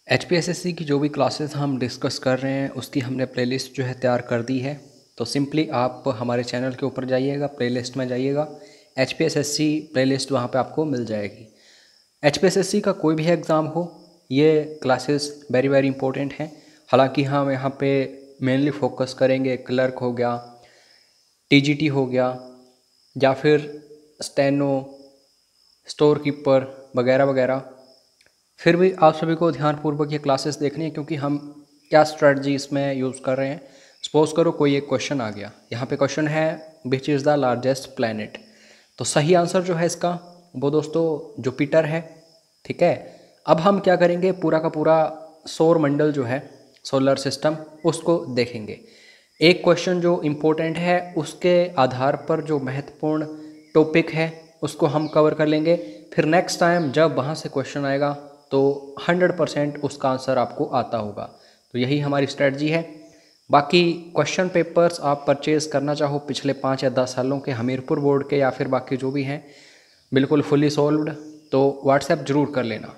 HPSSC की जो भी क्लासेस हम डिस्कस कर रहे हैं उसकी हमने प्लेलिस्ट जो है तैयार कर दी है। तो सिंपली आप हमारे चैनल के ऊपर जाइएगा, प्लेलिस्ट में जाइएगा, HPSSC प्लेलिस्ट वहाँ पे आपको मिल जाएगी। HPSSC का कोई भी एग्ज़ाम हो, ये क्लासेस वेरी वेरी इंपॉर्टेंट हैं। हालांकि हम यहाँ पे मेनली फोकस करेंगे क्लर्क हो गया, TGT हो गया, या फिर स्टेनो, स्टोर कीपर वगैरह वगैरह। फिर भी आप सभी को ध्यानपूर्वक ये क्लासेस देखनी है, क्योंकि हम क्या स्ट्रेटजी इसमें यूज़ कर रहे हैं। सपोज करो कोई एक क्वेश्चन आ गया, यहाँ पे क्वेश्चन है which is the largest planet. तो सही आंसर जो है इसका वो दोस्तों जुपिटर है। ठीक है, अब हम क्या करेंगे, पूरा का पूरा सौर मंडल जो है, सोलर सिस्टम, उसको देखेंगे। एक क्वेश्चन जो इम्पोर्टेंट है उसके आधार पर जो महत्वपूर्ण टॉपिक है उसको हम कवर कर लेंगे। फिर नेक्स्ट टाइम जब वहाँ से क्वेश्चन आएगा तो 100% उसका आंसर आपको आता होगा। तो यही हमारी स्ट्रेटजी है। बाकी क्वेश्चन पेपर्स आप परचेज करना चाहो पिछले 5 या 10 सालों के हमीरपुर बोर्ड के या फिर बाकी जो भी हैं, बिल्कुल फुली सॉल्व्ड, तो व्हाट्सएप ज़रूर कर लेना।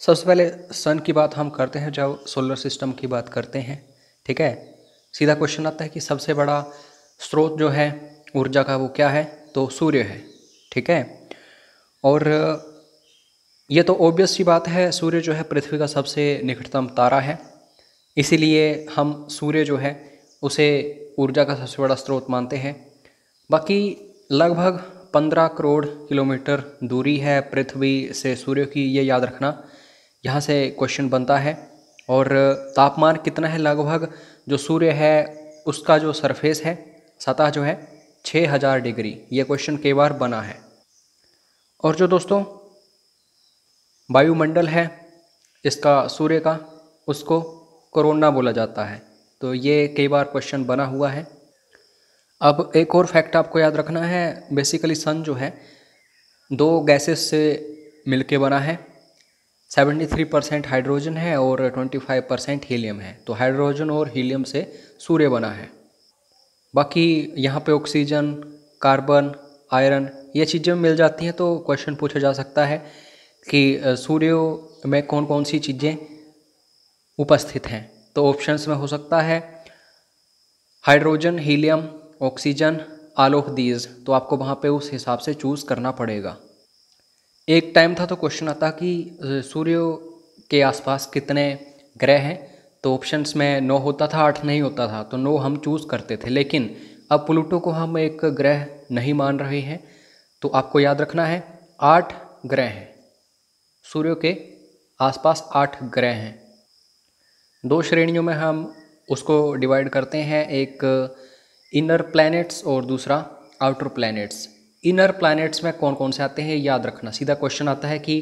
सबसे पहले सन की बात हम करते हैं, जब सोलर सिस्टम की बात करते हैं। ठीक है, सीधा क्वेश्चन आता है कि सबसे बड़ा स्रोत जो है ऊर्जा का वो क्या है, तो सूर्य है। ठीक है, और ये तो ऑब्वियस सी बात है, सूर्य जो है पृथ्वी का सबसे निकटतम तारा है, इसीलिए हम सूर्य जो है उसे ऊर्जा का सबसे बड़ा स्रोत मानते हैं। बाकी लगभग 15 करोड़ किलोमीटर दूरी है पृथ्वी से सूर्य की, ये याद रखना, यहाँ से क्वेश्चन बनता है। और तापमान कितना है, लगभग जो सूर्य है उसका जो सरफेस है, सतह जो है 6000 डिग्री, ये क्वेश्चन कई बार बना है। और जो दोस्तों वायुमंडल है इसका सूर्य का, उसको कोरोना बोला जाता है, तो ये कई बार क्वेश्चन बना हुआ है। अब एक और फैक्ट आपको याद रखना है, बेसिकली सन जो है 2 गैसेस से मिलके बना है। 73% हाइड्रोजन है और 25% हीलियम है। तो हाइड्रोजन और हीलियम से सूर्य बना है। बाकी यहाँ पे ऑक्सीजन, कार्बन, आयरन, ये चीज़ें मिल जाती हैं। तो क्वेश्चन पूछा जा सकता है कि सूर्य में कौन कौन सी चीज़ें उपस्थित हैं। तो ऑप्शंस में हो सकता है hydrogen, helium, oxygen, all of these. तो आपको वहाँ पे उस हिसाब से चूज़ करना पड़ेगा। एक टाइम था तो क्वेश्चन आता कि सूर्य के आसपास कितने ग्रह हैं, तो ऑप्शंस में 9 होता था, 8 नहीं होता था, तो 9 हम चूज़ करते थे। लेकिन अब प्लूटो को हम एक ग्रह नहीं मान रहे हैं, तो आपको याद रखना है 8 ग्रह हैं। सूर्य के आसपास 8 ग्रह हैं। 2 श्रेणियों में हम उसको डिवाइड करते हैं, एक इनर प्लैनेट्स और दूसरा आउटर प्लैनेट्स। इनर प्लैनेट्स में कौन कौन से आते हैं याद रखना। सीधा क्वेश्चन आता है कि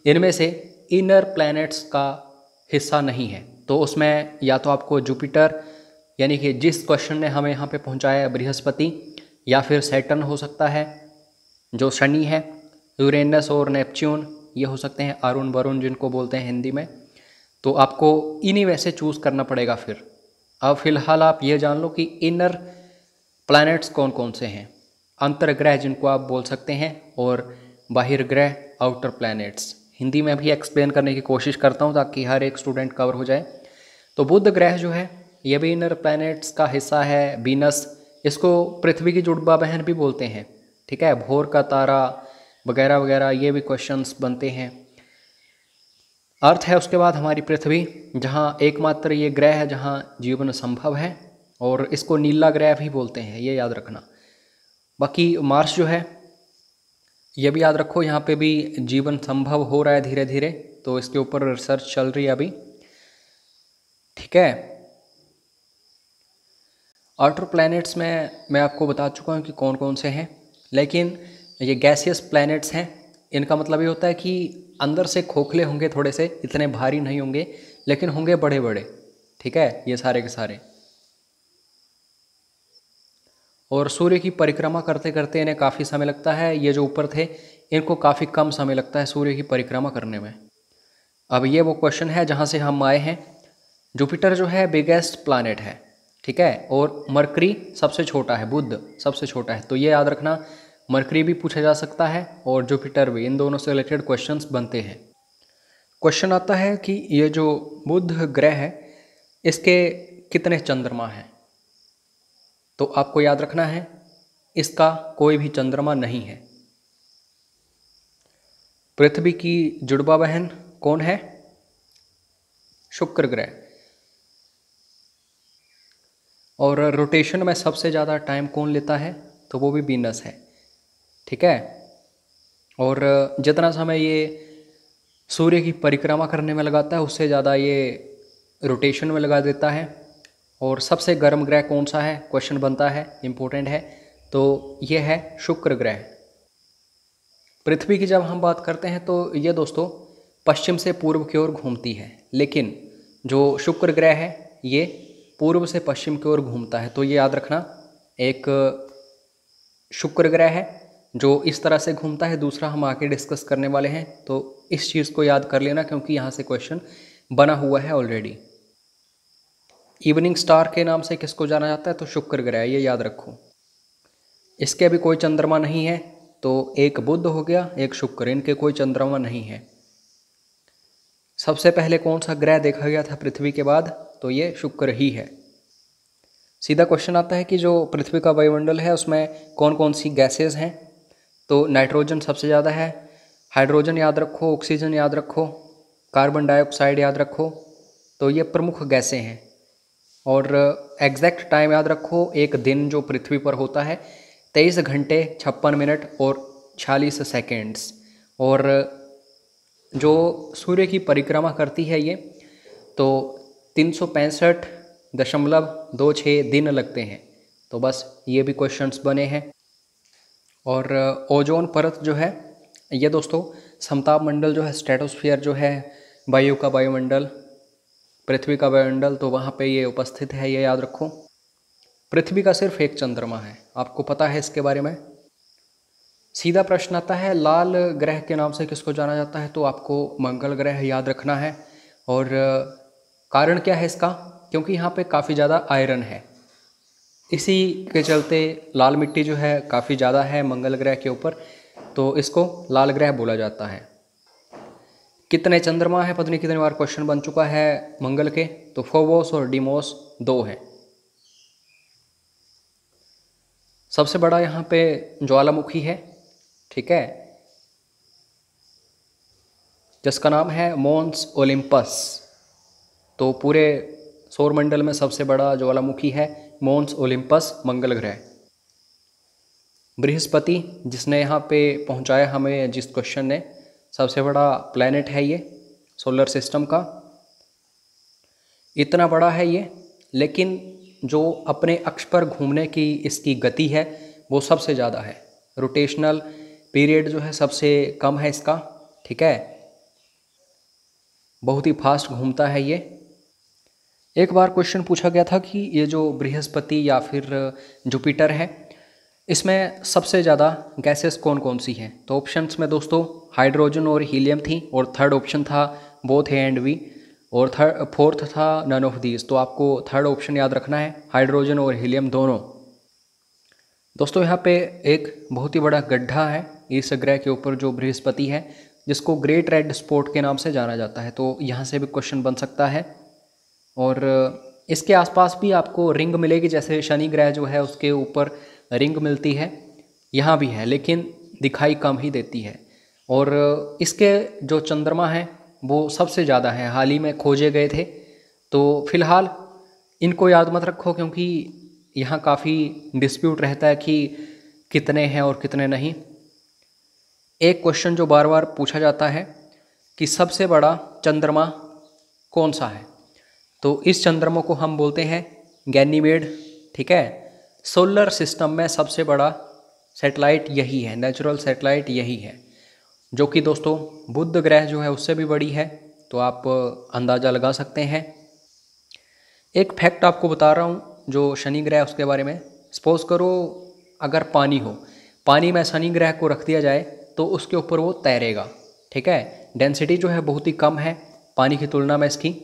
इनमें से इनर प्लैनेट्स का हिस्सा नहीं है, तो उसमें या तो आपको जुपिटर, यानी कि जिस क्वेश्चन ने हमें यहाँ पे पहुँचाया है बृहस्पति, या फिर सैटर्न हो सकता है जो शनि है, यूरेनस और नेपच्यून ये हो सकते हैं, अरुण वरुण जिनको बोलते हैं हिंदी में। तो आपको इन्हीं में से चूज़ करना पड़ेगा। फिर अब फिलहाल आप ये जान लो कि इनर प्लैनेट्स कौन कौन से हैं, अंतर्ग्रह जिनको आप बोल सकते हैं, और बाहिरग्रह, आउटर प्लैनेट्स। हिंदी में भी एक्सप्लेन करने की कोशिश करता हूँ ताकि हर एक स्टूडेंट कवर हो जाए। तो बुध ग्रह जो है ये भी इनर प्लैनेट्स का हिस्सा है। वीनस, इसको पृथ्वी की जुड़वा बहन भी बोलते हैं। ठीक है, भोर का तारा वगैरह वगैरह, ये भी क्वेश्चंस बनते हैं। अर्थ है उसके बाद हमारी पृथ्वी, जहाँ एकमात्र ये ग्रह है जहाँ जीवन संभव है, और इसको नीला ग्रह भी बोलते हैं, ये याद रखना। बाकी मार्स जो है ये भी याद रखो, यहाँ पे भी जीवन संभव हो रहा है धीरे धीरे, तो इसके ऊपर रिसर्च चल रही है अभी। ठीक है, आउटर प्लैनेट्स में मैं आपको बता चुका हूँ कि कौन कौन से हैं, लेकिन ये गैसियस प्लैनेट्स हैं। इनका मतलब ये होता है कि अंदर से खोखले होंगे, थोड़े से, इतने भारी नहीं होंगे, लेकिन होंगे बड़े बड़े। ठीक है, ये सारे के सारे। और सूर्य की परिक्रमा करते करते इन्हें काफ़ी समय लगता है। ये जो ऊपर थे इनको काफ़ी कम समय लगता है सूर्य की परिक्रमा करने में। अब ये वो क्वेश्चन है जहाँ से हम आए हैं। जुपिटर जो है बिगेस्ट प्लैनेट है, ठीक है, और मरकरी सबसे छोटा है, बुध सबसे छोटा है। तो ये याद रखना, मरकरी भी पूछा जा सकता है और जुपिटर भी, इन दोनों से रिलेटेड क्वेश्चंस बनते हैं। क्वेश्चन आता है कि ये जो बुध ग्रह है इसके कितने चंद्रमा हैं। तो आपको याद रखना है इसका कोई भी चंद्रमा नहीं है। पृथ्वी की जुड़वा बहन कौन है? शुक्र ग्रह। और रोटेशन में सबसे ज़्यादा टाइम कौन लेता है? तो वो भी वीनस है। ठीक है। और जितना समय ये सूर्य की परिक्रमा करने में लगाता है उससे ज़्यादा ये रोटेशन में लगा देता है। और सबसे गर्म ग्रह कौन सा है? क्वेश्चन बनता है, इम्पोर्टेंट है। तो ये है शुक्र ग्रह। पृथ्वी की जब हम बात करते हैं तो ये दोस्तों पश्चिम से पूर्व की ओर घूमती है, लेकिन जो शुक्र ग्रह है ये पूर्व से पश्चिम की ओर घूमता है। तो ये याद रखना, एक शुक्र ग्रह है जो इस तरह से घूमता है, दूसरा हम आके डिस्कस करने वाले हैं। तो इस चीज़ को याद कर लेना क्योंकि यहाँ से क्वेश्चन बना हुआ है ऑलरेडी। इवनिंग स्टार के नाम से किसको जाना जाता है? तो शुक्र ग्रह, ये याद रखो। इसके अभी कोई चंद्रमा नहीं है, तो एक बुध हो गया, एक शुक्र, इनके कोई चंद्रमा नहीं है। सबसे पहले कौन सा ग्रह देखा गया था पृथ्वी के बाद? तो ये शुक्र ही है। सीधा क्वेश्चन आता है कि जो पृथ्वी का वायुमंडल है उसमें कौन कौन सी गैसेस हैं। तो नाइट्रोजन सबसे ज़्यादा है, हाइड्रोजन याद रखो, ऑक्सीजन याद रखो, कार्बन डाइऑक्साइड याद रखो। तो ये प्रमुख गैसें हैं। और एग्जैक्ट टाइम याद रखो, एक दिन जो पृथ्वी पर होता है 23 घंटे 56 मिनट और 46 सेकेंड्स। और जो सूर्य की परिक्रमा करती है ये, तो 365.26 दिन लगते हैं। तो बस ये भी क्वेश्चंस बने हैं। और ओजोन परत जो है ये दोस्तों समताप मंडल जो है, स्ट्रेटोस्फीयर जो है, वायु का वायुमंडल, पृथ्वी का वायुमंडल, तो वहाँ पे ये उपस्थित है, ये याद रखो। पृथ्वी का सिर्फ एक चंद्रमा है, आपको पता है इसके बारे में। सीधा प्रश्न आता है लाल ग्रह के नाम से किसको जाना जाता है? तो आपको मंगल ग्रह याद रखना है। और कारण क्या है इसका? क्योंकि यहाँ पे काफ़ी ज़्यादा आयरन है, इसी के चलते लाल मिट्टी जो है काफ़ी ज़्यादा है मंगल ग्रह के ऊपर, तो इसको लाल ग्रह बोला जाता है। कितने चंद्रमा है? पता नहीं कितनी बार क्वेश्चन बन चुका है मंगल के। तो फोबोस और डीमोस 2 हैं। सबसे बड़ा यहाँ पे ज्वालामुखी है, ठीक है, जिसका नाम है मोन्स ओलिम्पस। तो पूरे सौरमंडल में सबसे बड़ा ज्वालामुखी है मोन्स ओलिम्पस, मंगल ग्रह। बृहस्पति, जिसने यहाँ पे पहुँचाया हमें जिस क्वेश्चन ने, सबसे बड़ा प्लैनेट है ये सोलर सिस्टम का। इतना बड़ा है ये, लेकिन जो अपने अक्ष पर घूमने की इसकी गति है वो सबसे ज़्यादा है। रोटेशनल पीरियड जो है सबसे कम है इसका, ठीक है, बहुत ही फास्ट घूमता है ये। एक बार क्वेश्चन पूछा गया था कि ये जो बृहस्पति या फिर जुपिटर है इसमें सबसे ज़्यादा गैसेस कौन कौन सी हैं? तो ऑप्शंस में दोस्तों हाइड्रोजन और हीलियम थी, और थर्ड ऑप्शन था बोथ ए एंड बी, और फोर्थ था नन ऑफ दीज। तो आपको थर्ड ऑप्शन याद रखना है, हाइड्रोजन और हीलियम दोनों। दोस्तों यहाँ पे एक बहुत ही बड़ा गड्ढा है इस ग्रह के ऊपर जो बृहस्पति है, जिसको ग्रेट रेड स्पॉट के नाम से जाना जाता है। तो यहाँ से भी क्वेश्चन बन सकता है। और इसके आसपास भी आपको रिंग मिलेगी, जैसे शनि ग्रह जो है उसके ऊपर रिंग मिलती है, यहाँ भी है, लेकिन दिखाई कम ही देती है। और इसके जो चंद्रमा हैं वो सबसे ज़्यादा हैं, हाल ही में खोजे गए थे। तो फिलहाल इनको याद मत रखो क्योंकि यहाँ काफ़ी डिस्प्यूट रहता है कि कितने हैं और कितने नहीं। एक क्वेश्चन जो बार बार पूछा जाता है कि सबसे बड़ा चंद्रमा कौन सा है? तो इस चंद्रमा को हम बोलते हैं गैनीमेड, ठीक है। सोलर सिस्टम में सबसे बड़ा सैटेलाइट यही है, नेचुरल सैटेलाइट यही है, जो कि दोस्तों बुध ग्रह जो है उससे भी बड़ी है। तो आप अंदाज़ा लगा सकते हैं। एक फैक्ट आपको बता रहा हूँ जो शनि ग्रह उसके बारे में। सपोज करो अगर पानी हो, पानी में शनि ग्रह को रख दिया जाए तो उसके ऊपर वो तैरेगा, ठीक है। डेंसिटी जो है बहुत ही कम है पानी की तुलना में इसकी।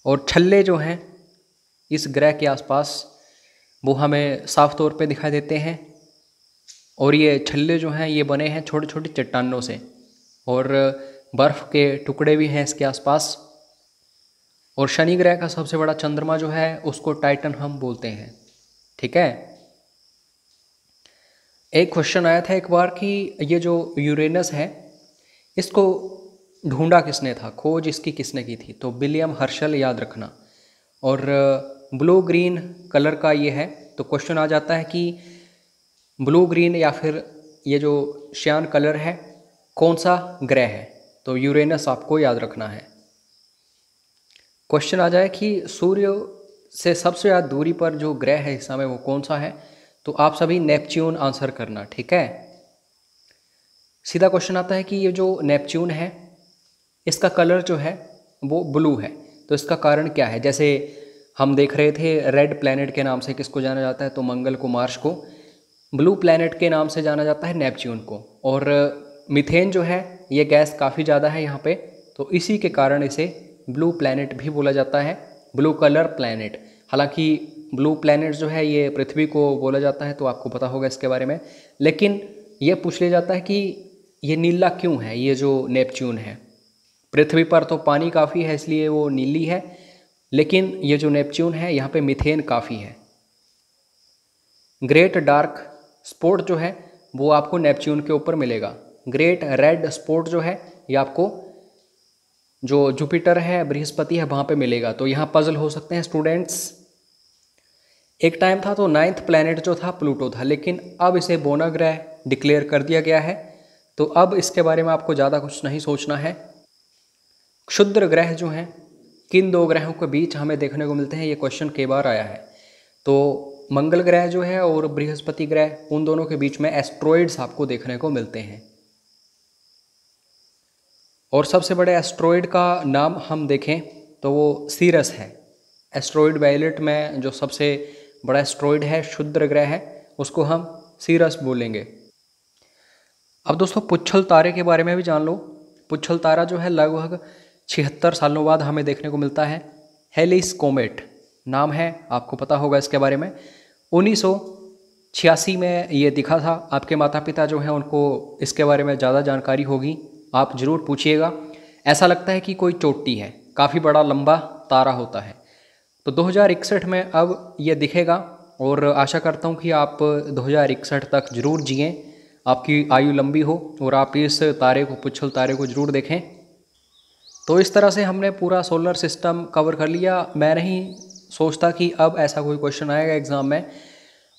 और छल्ले जो हैं इस ग्रह के आसपास वो हमें साफ तौर पे दिखाई देते हैं। और ये छल्ले जो हैं ये बने हैं छोटी छोटी चट्टानों से। और बर्फ़ के टुकड़े भी हैं इसके आसपास। और शनि ग्रह का सबसे बड़ा चंद्रमा जो है उसको टाइटन हम बोलते हैं। ठीक है। एक क्वेश्चन आया था एक बार कि ये जो यूरेनस है इसको ढूंढा किसने था, खोज इसकी किसने की थी? तो विलियम हर्शल, याद रखना। और ब्लू ग्रीन कलर का ये है, तो क्वेश्चन आ जाता है कि ब्लू ग्रीन या फिर ये जो श्यान कलर है कौन सा ग्रह है? तो यूरेनस आपको याद रखना है। क्वेश्चन आ जाए कि सूर्य से सबसे ज़्यादा दूरी पर जो ग्रह है इस समय वो कौन सा है? तो आप सभी नेपच्यून आंसर करना। ठीक है। सीधा क्वेश्चन आता है कि ये जो नेपच्यून है इसका कलर जो है वो ब्लू है, तो इसका कारण क्या है? जैसे हम देख रहे थे रेड प्लैनेट के नाम से किसको जाना जाता है? तो मंगल को, मार्स को। ब्लू प्लैनेट के नाम से जाना जाता है नेपच्यून को। और मीथेन जो है ये गैस काफ़ी ज़्यादा है यहाँ पे, तो इसी के कारण इसे ब्लू प्लैनेट भी बोला जाता है, ब्लू कलर प्लैनेट। हालांकि ब्लू प्लैनेट जो है ये पृथ्वी को बोला जाता है, तो आपको पता होगा इसके बारे में। लेकिन ये पूछ लिया जाता है कि ये नीला क्यों है? ये जो नेपच्यून है, पृथ्वी पर तो पानी काफ़ी है इसलिए वो नीली है, लेकिन ये जो नेपच्यून है यहाँ पे मीथेन काफ़ी है। ग्रेट डार्क स्पॉट जो है वो आपको नेपच्यून के ऊपर मिलेगा। ग्रेट रेड स्पॉट जो है ये आपको जो जुपिटर है, बृहस्पति है, वहाँ पे मिलेगा। तो यहाँ पजल हो सकते हैं स्टूडेंट्स। एक टाइम था तो 9th प्लैनेट जो था प्लूटो था, लेकिन अब इसे बोना ग्रह डिक्लेयर कर दिया गया है, तो अब इसके बारे में आपको ज़्यादा कुछ नहीं सोचना है। क्षुद्र ग्रह जो हैं किन दो ग्रहों के बीच हमें देखने को मिलते हैं? ये क्वेश्चन कई बार आया है। तो मंगल ग्रह जो है और बृहस्पति ग्रह, उन दोनों के बीच में एस्ट्रॉइड्स आपको देखने को मिलते हैं। और सबसे बड़े एस्ट्रॉइड का नाम हम देखें तो वो सीरस है। एस्ट्रॉइड बेल्ट में जो सबसे बड़ा एस्ट्रॉइड है, क्षुद्र ग्रह है, उसको हम सीरस बोलेंगे। अब दोस्तों पुच्छल तारे के बारे में भी जान लो। पुच्छल तारा जो है लगभग 76 सालों बाद हमें देखने को मिलता है। हेलिस कोमेट नाम है, आपको पता होगा इसके बारे में। 1986 में ये दिखा था। आपके माता पिता जो हैं उनको इसके बारे में ज़्यादा जानकारी होगी, आप ज़रूर पूछिएगा। ऐसा लगता है कि कोई चोटी है, काफ़ी बड़ा लंबा तारा होता है। तो 2061 में अब ये दिखेगा और आशा करता हूँ कि आप 2061 तक ज़रूर जिएँ, आपकी आयु लंबी हो और आप इस तारे को, पुच्छल तारे को ज़रूर देखें। तो इस तरह से हमने पूरा सोलर सिस्टम कवर कर लिया। मैं नहीं सोचता कि अब ऐसा कोई क्वेश्चन आएगा एग्ज़ाम में,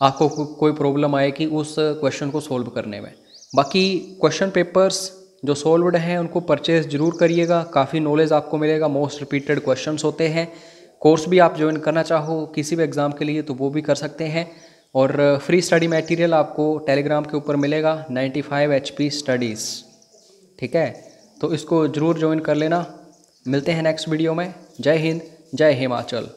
आपको कोई प्रॉब्लम आए कि उस क्वेश्चन को सोल्व करने में। बाकी क्वेश्चन पेपर्स जो सोल्व्ड हैं उनको परचेज जरूर करिएगा, काफ़ी नॉलेज आपको मिलेगा। मोस्ट रिपीटेड क्वेश्चंस होते हैं। कोर्स भी आप ज्वाइन करना चाहो किसी भी एग्ज़ाम के लिए तो वो भी कर सकते हैं। और फ्री स्टडी मटेरियल आपको टेलीग्राम के ऊपर मिलेगा, 95 HP स्टडीज़। ठीक है, तो इसको ज़रूर ज्वाइन कर लेना। मिलते हैं नेक्स्ट वीडियो में। जय हिंद, जय हिमाचल।